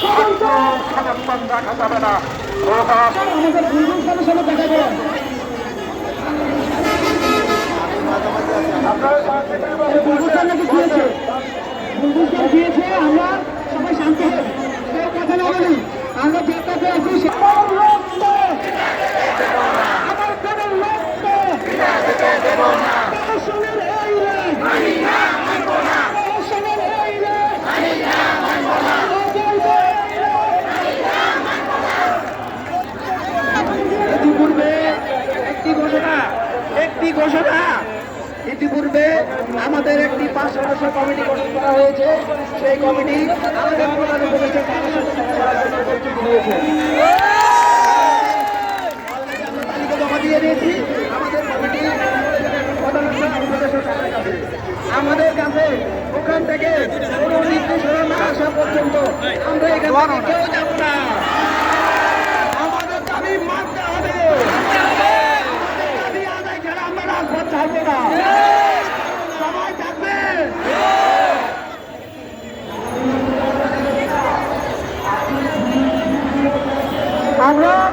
সমর্থন রাখা যাবে না। আমরা সবাই শান্তি কথা না বলি, আমরা যেটাতে আছি ইতিপূর্বে আমাদের একটি 5 সদস্য কমিটি গঠন করা হয়েছে। সেই কমিটি আমাদের প্রধান উপদেষ্টা তালিকা জমা দিয়ে দিয়েছি। আমাদের কমিটি প্রধান আমাদের কাছে ওখান থেকে কোনো নির্দেশনা না আসা পর্যন্ত আমরা এখানে কেউ যাব না। আমাদের দাবি মানতে হবে। আমরা রাজপথ ছাড়বো না।